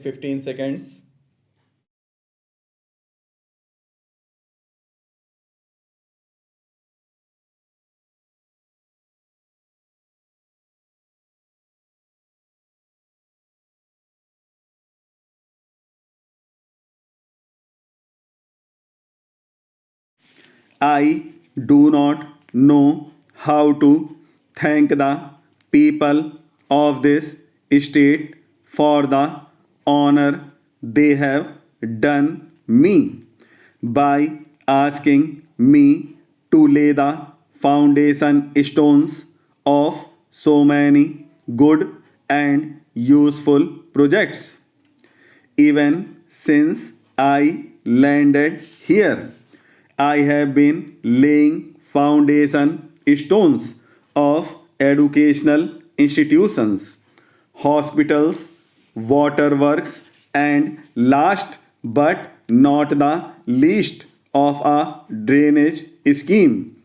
15 seconds. I do not know how to thank the people of this state for the honor they have done me by asking me to lay the foundation stones of so many good and useful projects. Even since I landed here, I have been laying foundation stones of educational institutions, hospitals, waterworks, and last but not the least of a drainage scheme.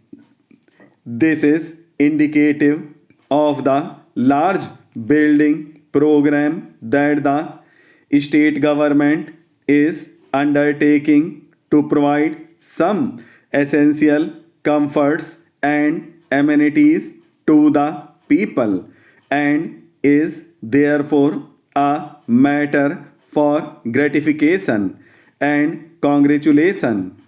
This is indicative of the large building program that the state government is undertaking to provide some essential comforts and amenities to the people and is therefore a matter for gratification and congratulation.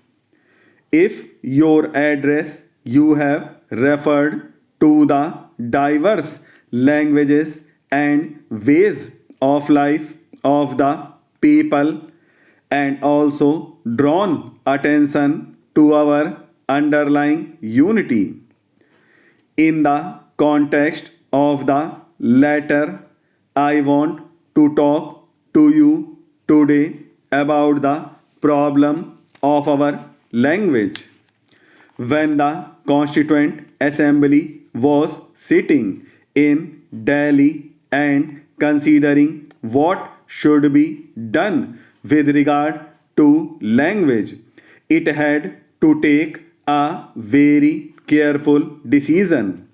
If your address you have referred to the diverse languages and ways of life of the people and also drawn attention to our underlying unity. In the context of the latter, I want to talk to you today about the problem of our language. When the Constituent Assembly was sitting in Delhi and considering what should be done with regard to language, it had to take a very careful decision.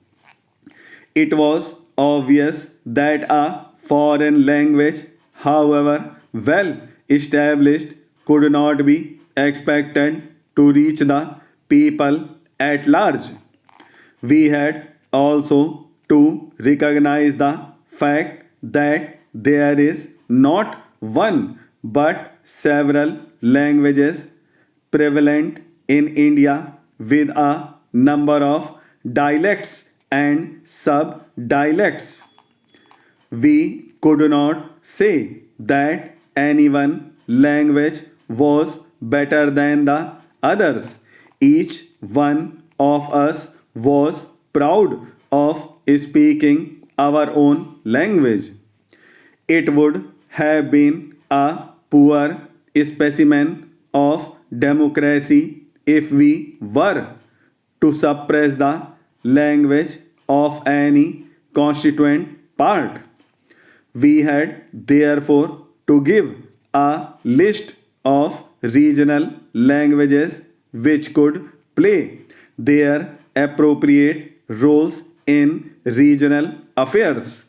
It was obvious that a foreign language, however well established, could not be expected to reach the people at large. We had also to recognize the fact that there is not one but several languages prevalent in India with a number of dialects and sub-dialects. We could not say that any one language was better than the others. Each one of us was proud of speaking our own language. It would have been a poor specimen of democracy if we were to suppress the language of any constituent part. We had therefore to give a list of regional languages which could play their appropriate roles in regional affairs.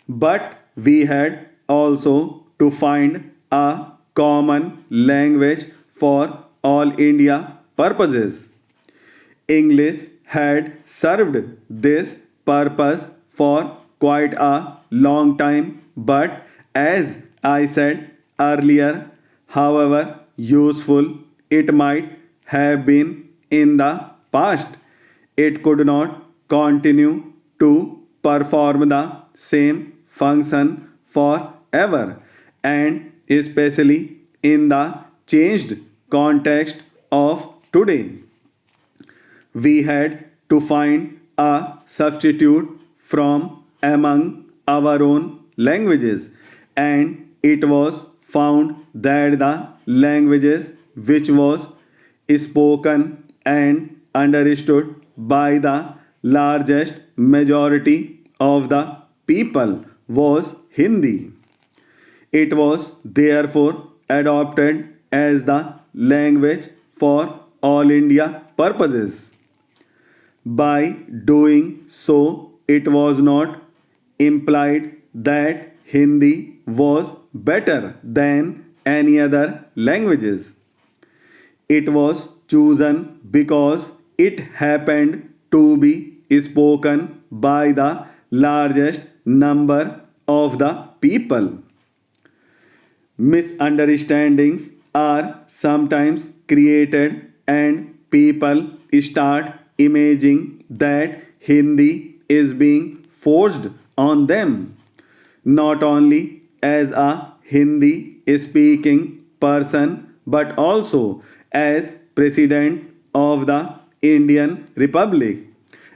But we had also to find a common language for all India purposes. English had served this purpose for quite a long time, but as I said earlier, however useful it might have been in the past, it could not continue to perform the same function forever, and especially in the changed context of today. We had to find a substitute from among our own languages, and it was found that the languages which was spoken and understood by the largest majority of the people was Hindi. It was therefore adopted as the language for all India purposes. By doing so, it was not implied that Hindi was better than any other languages. It was chosen because it happened to be spoken by the largest number of the people. Misunderstandings are sometimes created, and people start imagining that Hindi is being forced on them, not only as a Hindi speaking person but also as President of the Indian Republic.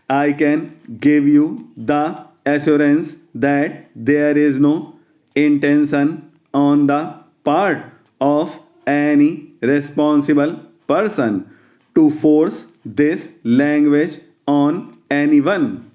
I can give you the assurance that there is no intention on the part of any responsible person to force this language on anyone.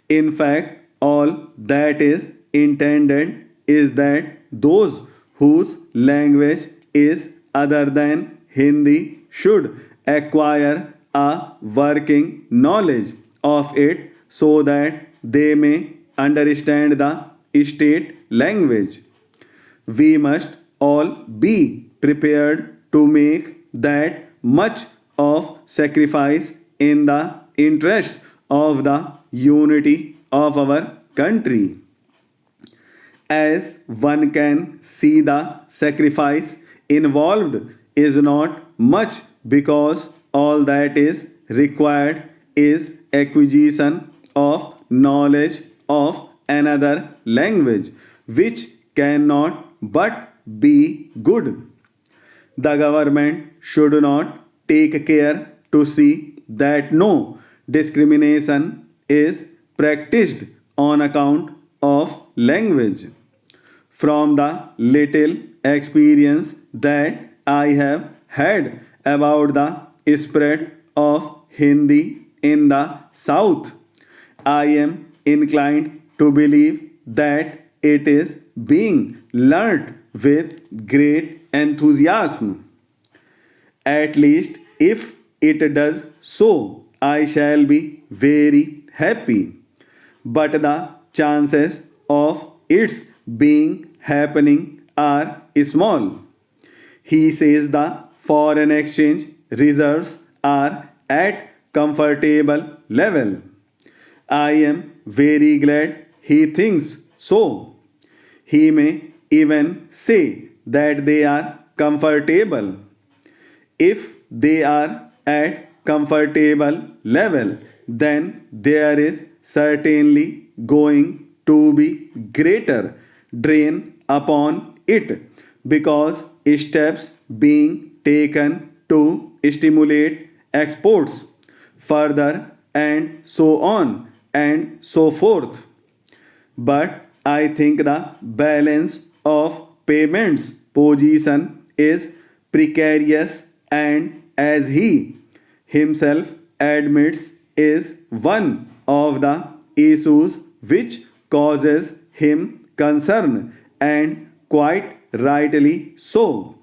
In fact, all that is intended is that those whose language is other than Hindi should acquire a working knowledge of it so that they may understand the state language. We must all be prepared to make that much of sacrifice in the interests of the unity of our country. As one can see, the sacrifice involved is not much because all that is required is acquisition of knowledge of another language, which cannot but be good. The government should not take care to see that no discrimination is practiced on account of language. From the little experience that I have had about the spread of Hindi in the South, I am inclined to believe that it is being learnt with great enthusiasm. At least if it does so, I shall be very happy. But the chances of its being happening are small. He says the foreign exchange reserves are at comfortable level. I am very glad he thinks so. He may even say that they are comfortable. If they are at comfortable level, then there is certainly going to be greater drain upon it because steps being taken to stimulate exports further and so on and so forth. But I think the balance of payments position is precarious and as he himself admits is one of the issues which causes him concern and quite rightly so.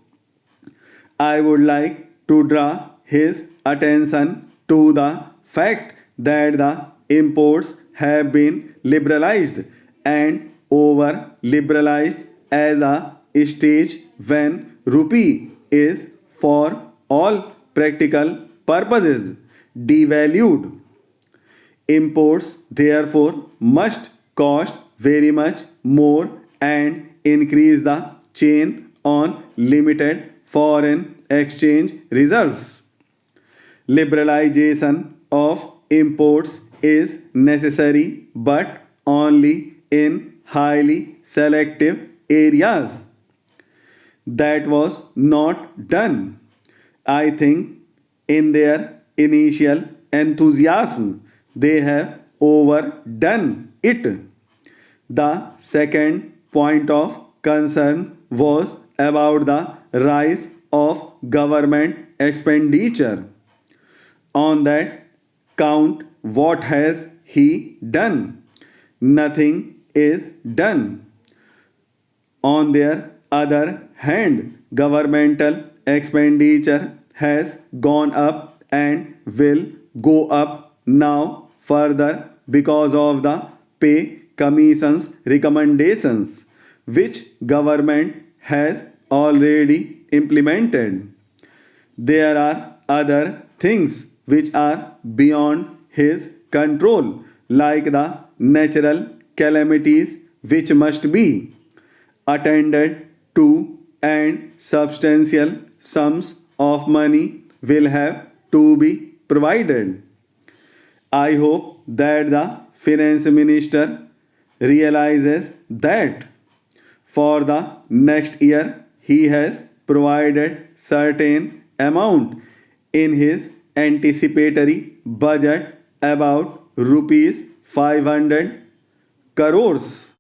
I would like to draw his attention to the fact that the imports have been liberalized and over liberalized as a stage when rupee is for all practical purposes devalued. Imports therefore must cost very much more and increase the chain on limited foreign exchange reserves. Liberalization of imports is necessary but only in highly selective areas. That was not done. I think in their initial enthusiasm they have overdone it. The second point of concern was about the rise of government expenditure. On that count, what has he done? Nothing is done. On their other hand, governmental expenditure has gone up and will go up now further because of the pay commission's recommendations. which government has already implemented. There are other things which are beyond his control, like the natural calamities which must be attended to, and substantial sums of money will have to be provided. I hope that the finance minister realizes that for the next year he has provided certain amount in his anticipatory budget, about rupees 500 crores.